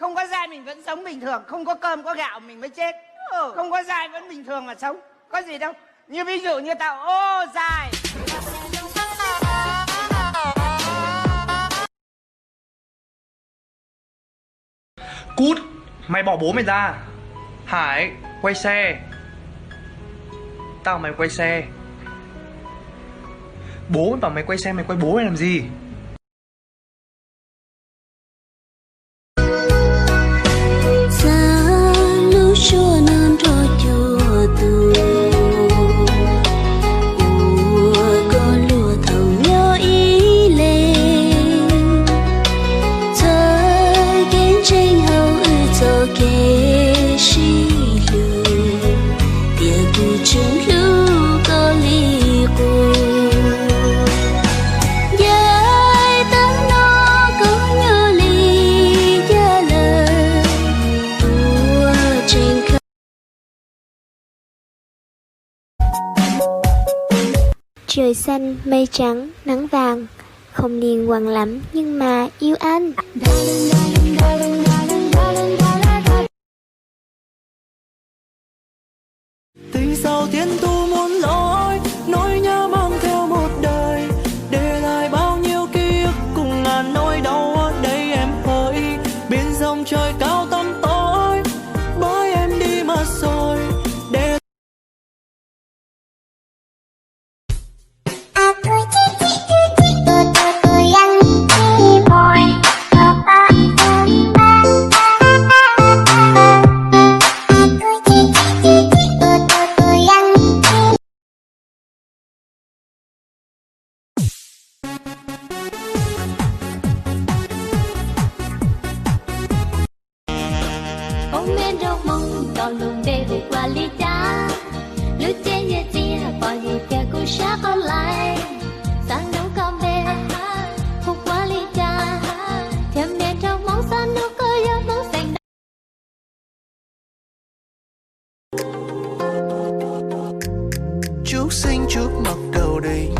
Không có dai mình vẫn sống bình thường, không có cơm có gạo mình mới chết. Không có dai vẫn bình thường mà sống, có gì đâu. Như ví dụ như tao ô dai. Cút, mày bỏ bố mày ra. Hải, quay xe. Tao mày quay xe. Bố mày bảo mày quay xe, mày quay bố mày làm gì? Trời xanh, mây trắng, nắng vàng, không liên quan lắm nhưng mà yêu anh. Tình sâu thiên tu muốn lối, nỗi nhớ mang theo một đời, để lại bao nhiêu ký ức cùng ngàn nỗi đau ở đây em ơi. Bên dòng trời cao tăm tối, bởi em đi mất rồi. Để bóng men trong mong còn luôn để vượt qua ly cha lướt trên nhà chia còn nhiều kẻ cũng sát còn lại sáng nấu cơm về hút qua ly cha thêm men trong mong sáng nấu cơ gió nắng xanh. chúc sinh chúc mọc đầu đình,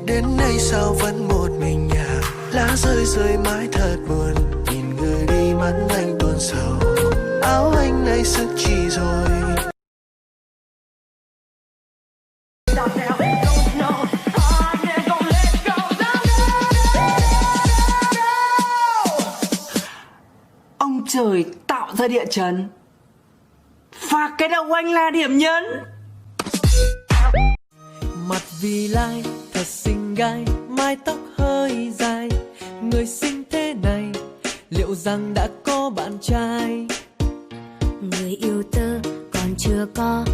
đến nay sao vẫn một mình nhà. Lá rơi rơi mãi thật buồn, nhìn người đi mắt anh tuôn sầu. Áo anh nay sức chỉ rồi. Ông trời tạo ra địa chấn, phạt cái đầu anh là điểm nhấn. Mặt vì lai thật xinh gái, mái tóc hơi dài. Người xinh thế này liệu rằng đã có bạn trai? Người yêu tớ còn chưa có